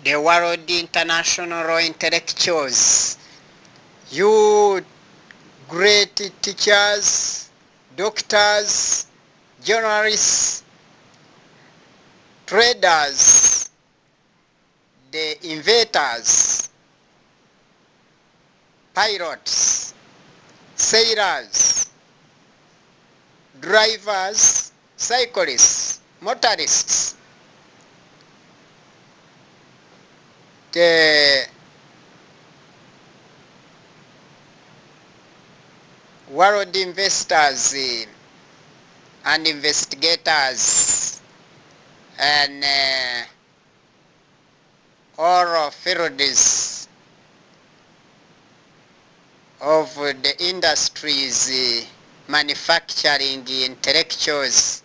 the world international intellectuals, you great teachers, doctors, journalists, traders, the inventors, pilots, sailors, drivers, cyclists, motorists, the world investors and investigators, and all fields of the industries, manufacturing intellectuals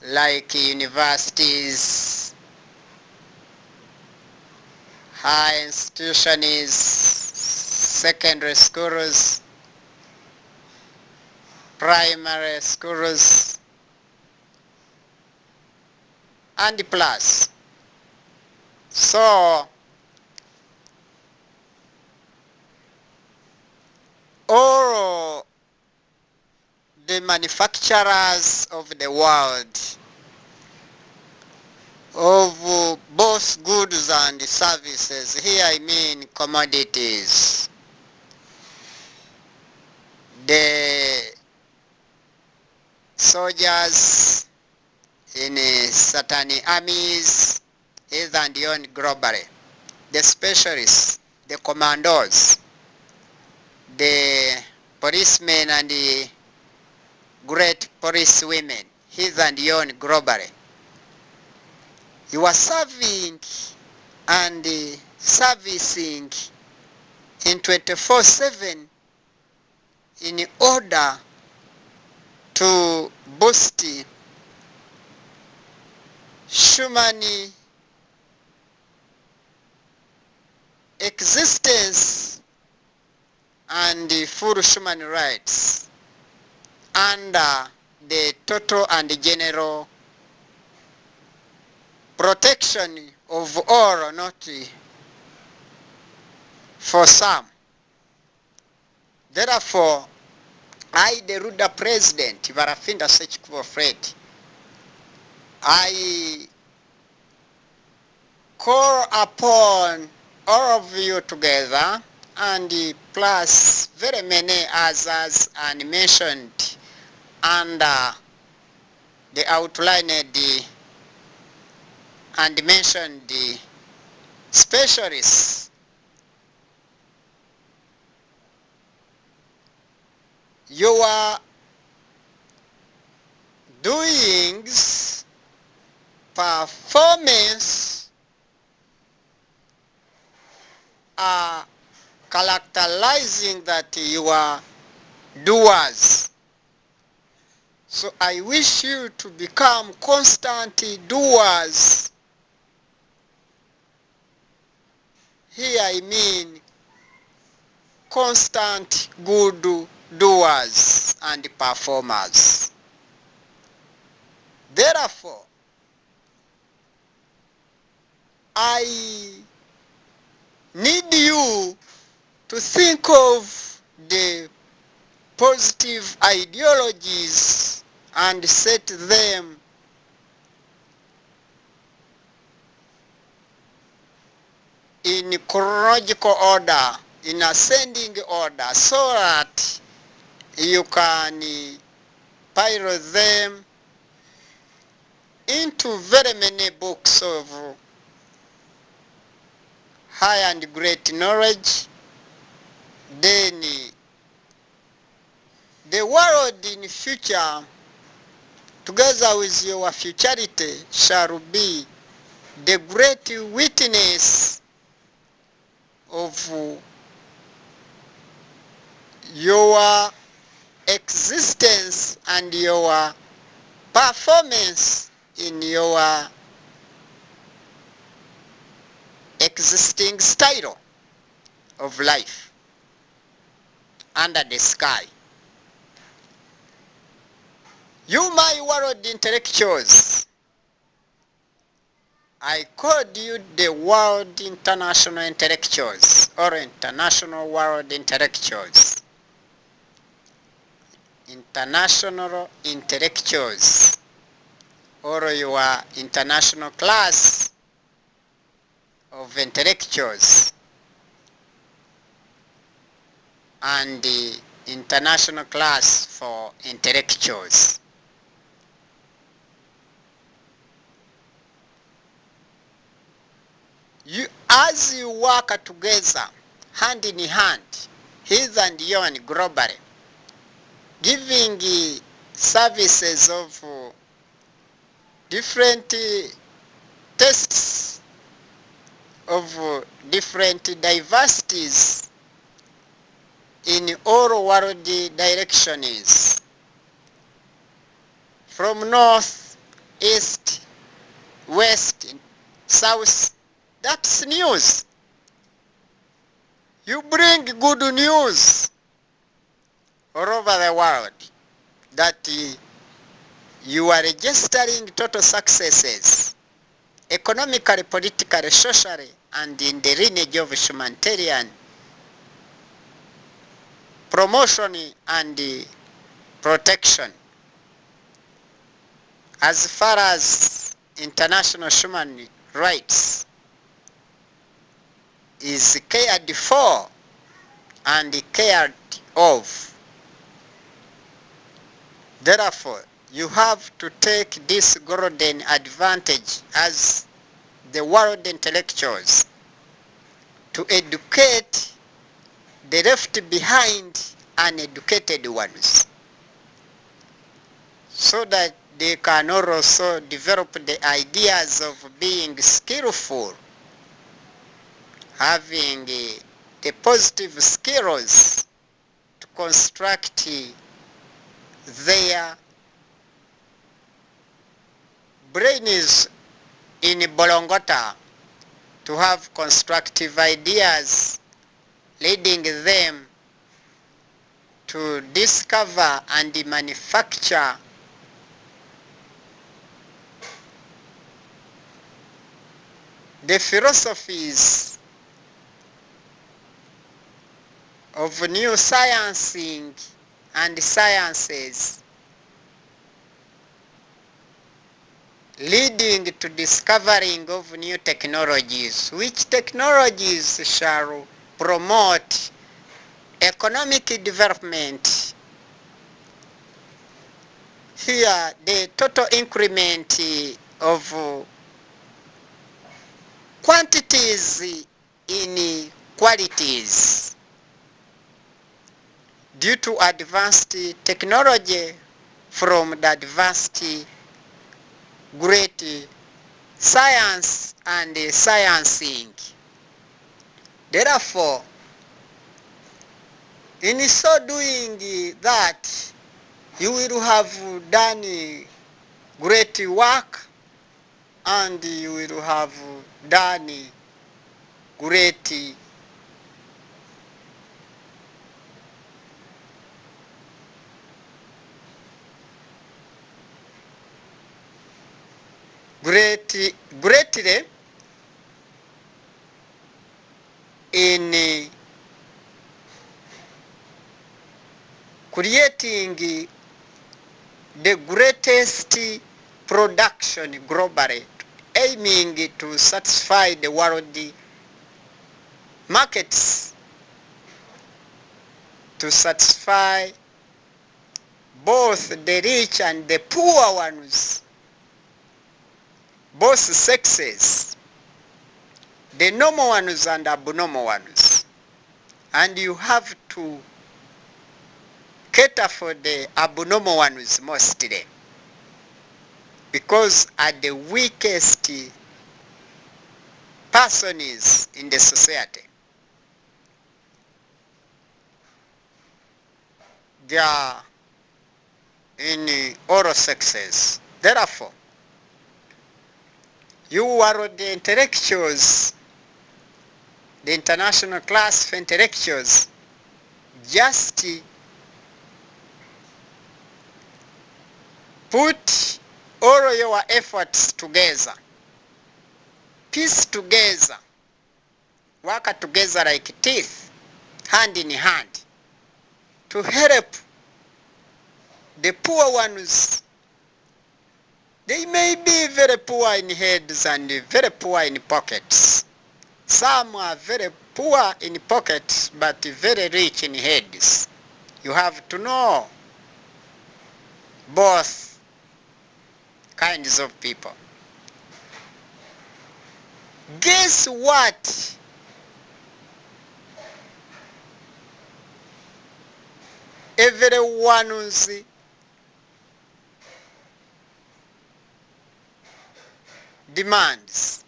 like universities, high institutions, secondary schools, primary schools, and plus. So all the manufacturers of the world of both goods and services, here I mean commodities, the soldiers in certain armies is and beyond globally, the specialists, the commandos, the policemen and the great police women, his and yon globally. You are serving and servicing in 24/7 in order to boost human existence and full human rights under the total and general protection of all, not for some. Therefore, I, the RWANDA President, Barafinda SEKIKUBO, I call upon all of you together, and plus very many others and mentioned under the outlined and mentioned specialists. Your doings, performance are characterizing that you are doers. So I wish you to become constant doers. Here I mean constant good doers and performers. Therefore, I need you to think of the positive ideologies and set them in chronological order, in ascending order, so that you can pile them into very many books of high and great knowledge. Then the world in future, together with your futurity, shall be the great witness of your existence and your performance in your existing style of life under the sky. You, my world intellectuals, I called you the world international intellectuals or international world intellectuals. International intellectuals or your international class of intellectuals and the international class for intellectuals. As you work together, hand in hand, his and yon globally, giving services of different tests of different diversities in all world directions, from north, east, west, south. That's news. You bring good news all over the world that you are registering total successes, economically, politically, socially, and in the lineage of humanitarian promotion and protection. As far as international human rights is cared for and cared of. Therefore, you have to take this golden advantage as the world intellectuals to educate the left behind uneducated ones, so that they can also develop the ideas of being skillful, having the positive skills to construct their brains in Bolongota, to have constructive ideas leading them to discover and manufacture the philosophies of new sciencing and sciences, leading to discovering of new technologies, which technologies shall promote economic development. Here, the total increment of quantities in qualities due to advanced technology from the advanced great science and sciencing. Therefore, in so doing that, you will have done great work and you will have done great greatly in creating the greatest production globally, aiming to satisfy the world markets, to satisfy both the rich and the poor ones, both sexes, the normal ones and abnormal ones. And you have to cater for the abnormal ones mostly, because are the weakest persons in the society. They are in all sexes. Therefore, you are the intellectuals, the international class of intellectuals, just put all your efforts together piece together, work together like teeth, hand in hand, to help the poor ones. They may be very poor in heads and very poor in pockets. Some are very poor in pockets but very rich in heads. You have to know both kinds of people. Guess what? Everyone's demands.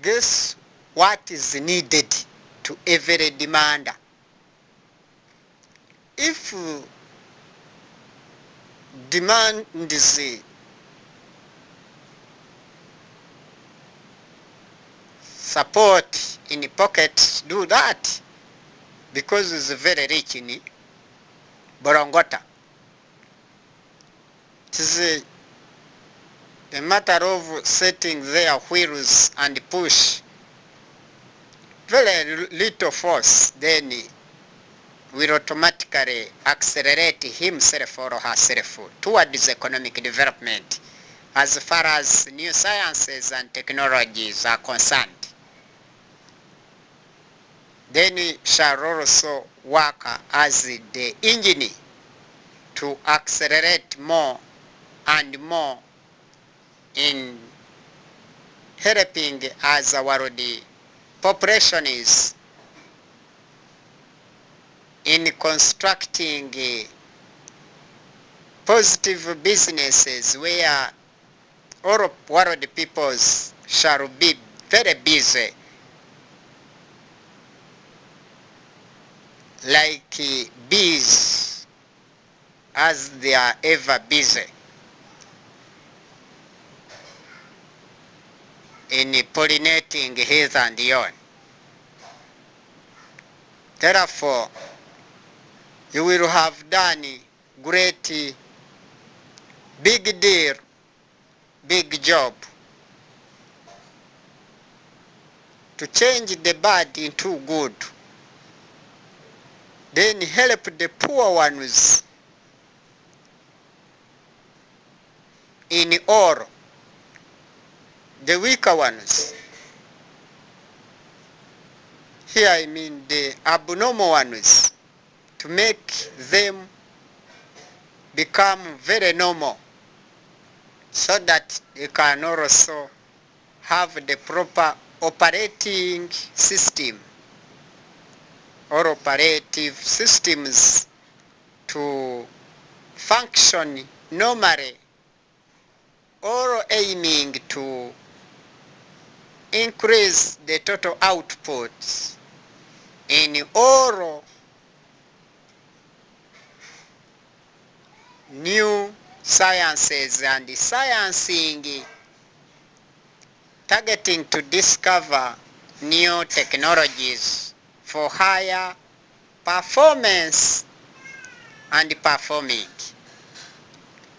Guess what is needed to every demander? If demand is support in the pockets, do that, because it's very rich in Borongota. It is a matter of setting their wheels and push very little force, then will automatically accelerate himself or herself towards economic development as far as new sciences and technologies are concerned. Then we shall also work as the engine to accelerate more and more in helping as our population is in constructing positive businesses where all world peoples shall be very busy, like bees as they are ever busy in pollinating here and yon. Therefore, you will have done great, big deal, big job to change the bad into good. Then help the poor ones in all, the weaker ones. Here I mean the abnormal ones, to make them become very normal so that they can also have the proper operating system or operative systems to function normally, or aiming to increase the total output in all new sciences and sciencing, targeting to discover new technologies for higher performance and performing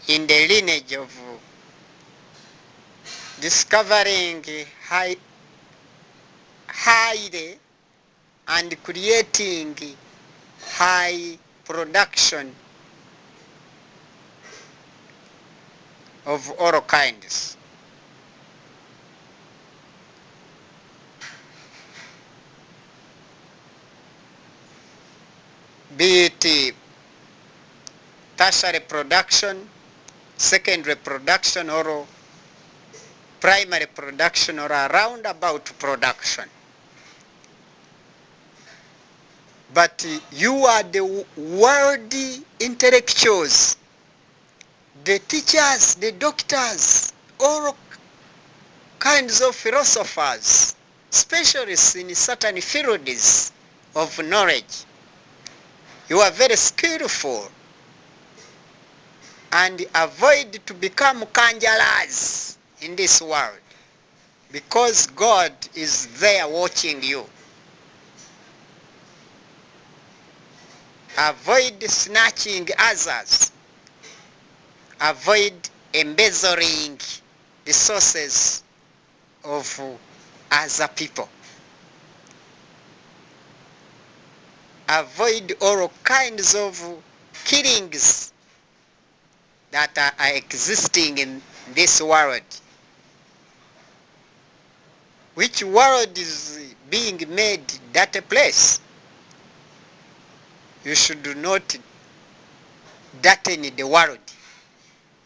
in the lineage of discovering highly and creating high production of all kinds. Be it tertiary production, secondary production, or primary production, or a roundabout production. But you are the world intellectuals, the teachers, the doctors, all kinds of philosophers, specialists in certain fields of knowledge. You are very skillful, and avoid to become kanjalas in this world, because God is there watching you. Avoid snatching others. Avoid embezzling resources of other people. Avoid all kinds of killings that are existing in this world. Which world is being made that place? You should not darken the world.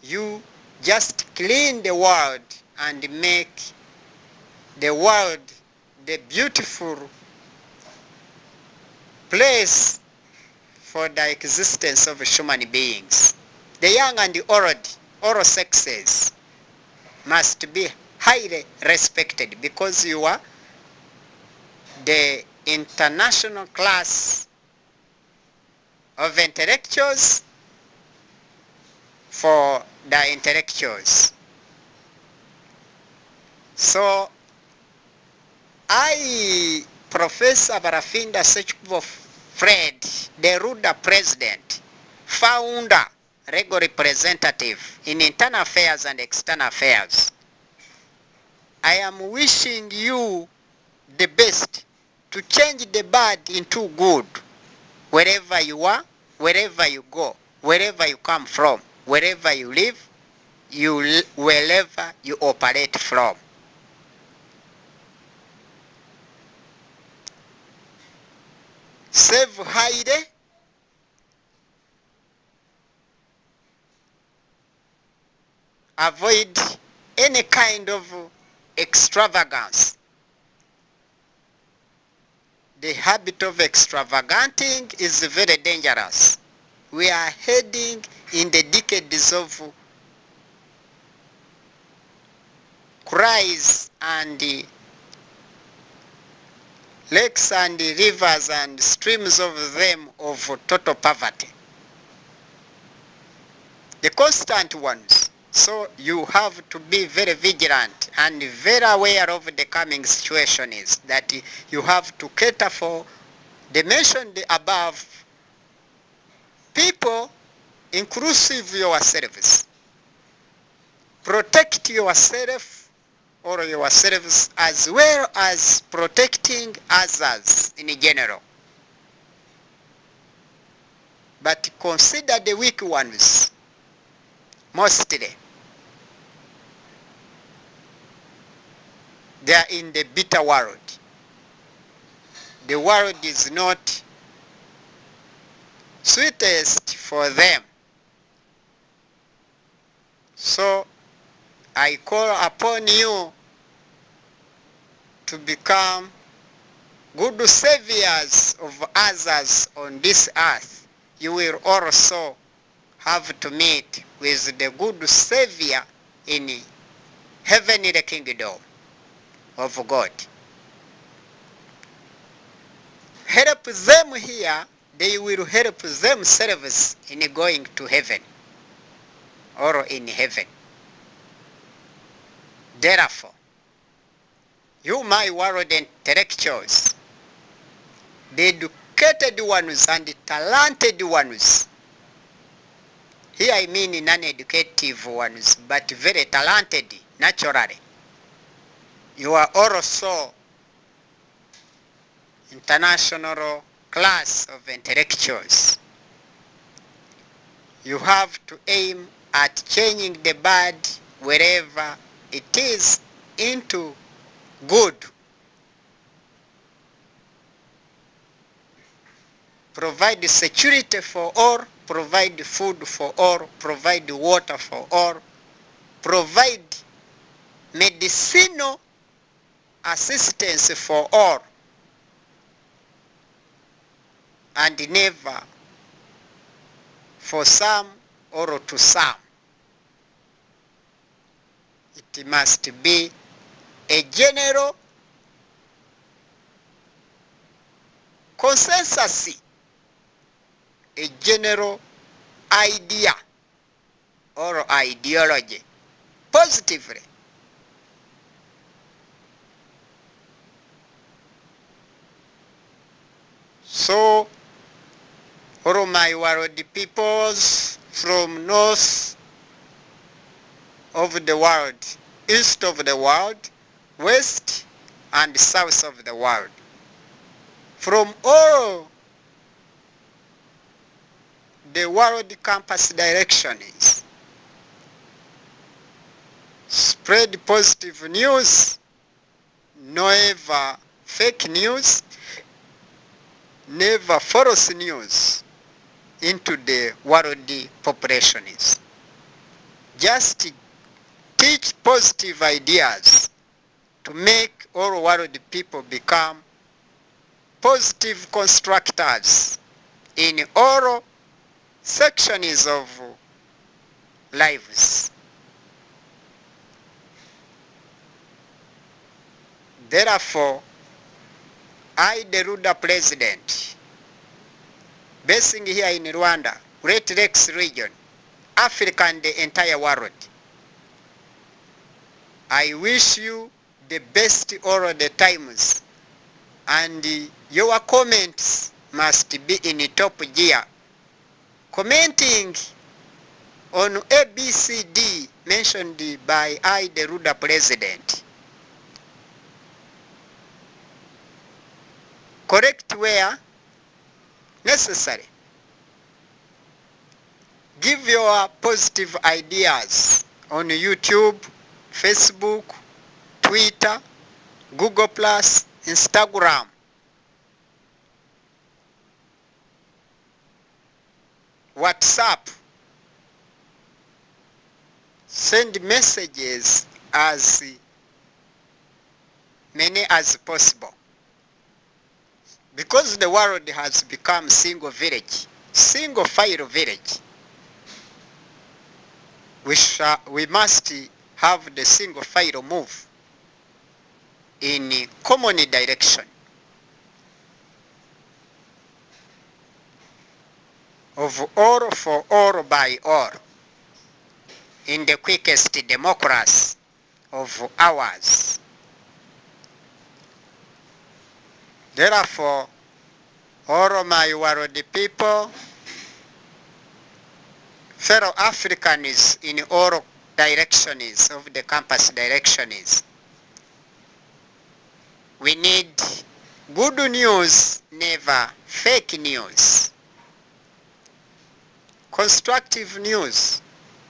You just clean the world and make the world the beautiful place for the existence of human beings. The young and the old, all sexes, must be highly respected because you are the international class of intellectuals for the intellectuals. So I, Professor Barafinda SEKIKUBO Fred, the RWANDA president, founder, legal representative in internal affairs and external affairs, I am wishing you the best to change the bad into good wherever you are, wherever you go, wherever you come from, wherever you live, wherever you operate from. Save highly, avoid any kind of extravagance. The habit of extravaganting is very dangerous. We are heading in the decades of cries and lakes and rivers and streams of them of total poverty. The constant ones. So you have to be very vigilant and very aware of the coming situation is that you have to cater for the mentioned above people, inclusive yourselves. Protect yourself or yourselves as well as protecting others in general. But consider the weak ones mostly. They are in the bitter world. The world is not sweetest for them. So I call upon you to become good saviors of others on this earth. You will also have to meet with the good Savior in heavenly kingdom of God. Help them here, they will help themselves in going to heaven or in heaven. Therefore, you my world intellectuals, the educated ones and the talented ones, here I mean non-educative ones, but very talented naturally. You are also international class of intellectuals. You have to aim at changing the bad wherever it is into good. Provide security for all, provide food for all, provide water for all, provide medicinal assistance for all, and never for some or to some. It must be a general consensus, a general idea or ideology, positively. So, all my world peoples from north of the world, east of the world, west and south of the world. From all the world campus directions, spread positive news, never fake news, never false news into the world populations. Just teach positive ideas to make all world people become positive constructors in all sections of lives. Therefore, I, the RWANDA president, basing here in Rwanda, Great Lakes region, Africa and the entire world, I wish you the best all the times, and your comments must be in top gear. Commenting on ABCD mentioned by I, the RWANDA president. Correct where necessary. Give your positive ideas on YouTube, Facebook, Twitter, Google+, Instagram. WhatsApp. Send messages as many as possible. Because the world has become single village, single file village, we must have the single file move in common direction of all for all by all in the quickest democracy of ours. Therefore, all my world people, fellow Africans in all directions of the campus directions, we need good news, never fake news. Constructive news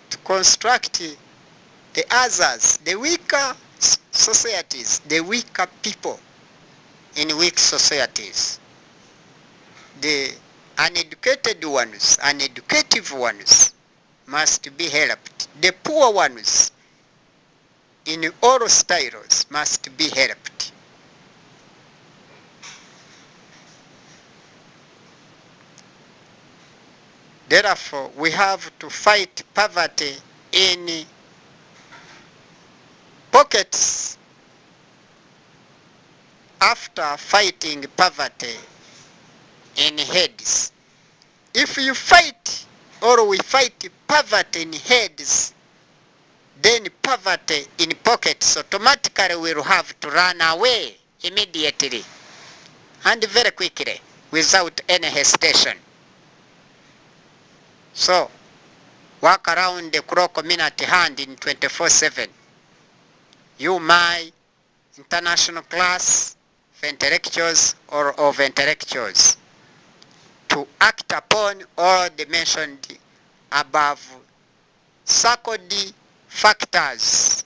to construct the others, the weaker societies, the weaker people in weak societies. The uneducated ones, uneducative ones must be helped. The poor ones in all styles must be helped. Therefore, we have to fight poverty in pockets after fighting poverty in heads. If you fight or we fight poverty in heads, then poverty in pockets automatically will have to run away immediately and very quickly without any hesitation. So, work around the clock community hand in 24/7. You, my international class of intellectuals or of intellectuals, to act upon all the mentioned above circled factors.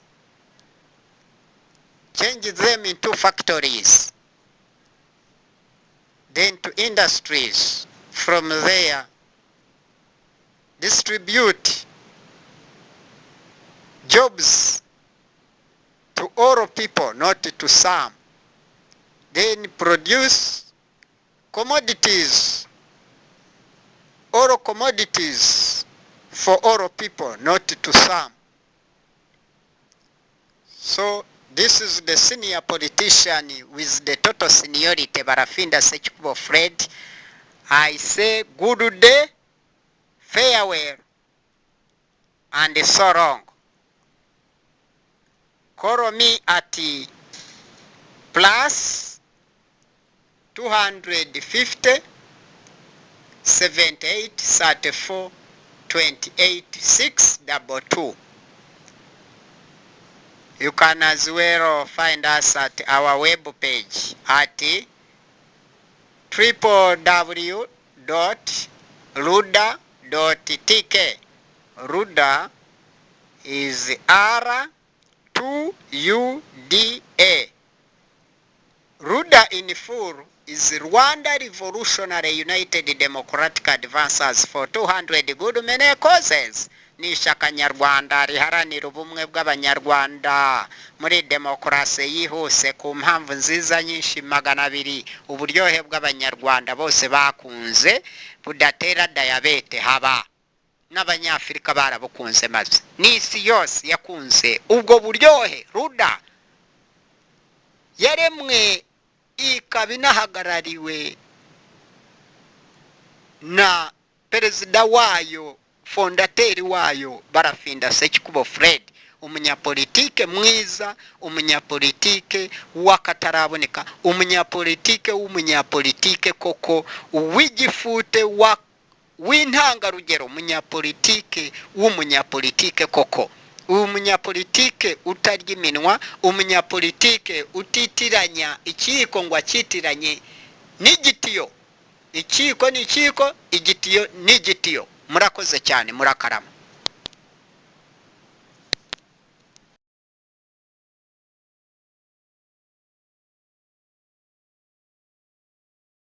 Change them into factories, then to industries. From there, distribute jobs to all people, not to some. Then produce commodities, all commodities for all people, not to some. So this is the senior politician with the total seniority, Barafinda SEKIKUBO Fred. I say good day, farewell, and so long. Call me at plus 250 78 34 28 622. You can as well find us at our web page at www.ruda.tk. Ruda is R2UDA. RUDA in full is Rwanda Revolutionary United Democratic Advances for 200 good many causes. Ni ishyaka nyarwanda riharanira ubumwe bw'abanyarwanda muri demokarasi yihuse ku mpamvu nziza nyinshi 200. Uburyohe bw'abanyarwanda bose bakunze budatera diyabete haba n'abanyafrika barabukunze maze n'isi yose yakunze ubwo buryohe. RUDA yaremwe ikaba inahagarariwe na perezida wayo, fondateri wayo Barafinda Sekikubo Fred, umunyapolitike mwiza, umunyapolitike wakataraboneka, umunyapolitike w'umunyapolitike koko, w'igifute w'intangarugero, umunyapolitike w'umunyapolitike koko, umunyapolitike utarya iminwa, umunyapolitike utitiranya ikiko ngo akitiranye n'igitiyo. Ikiko ni ikiko, igitiyo ni igitiyo. Murakoze cyane, murakarama.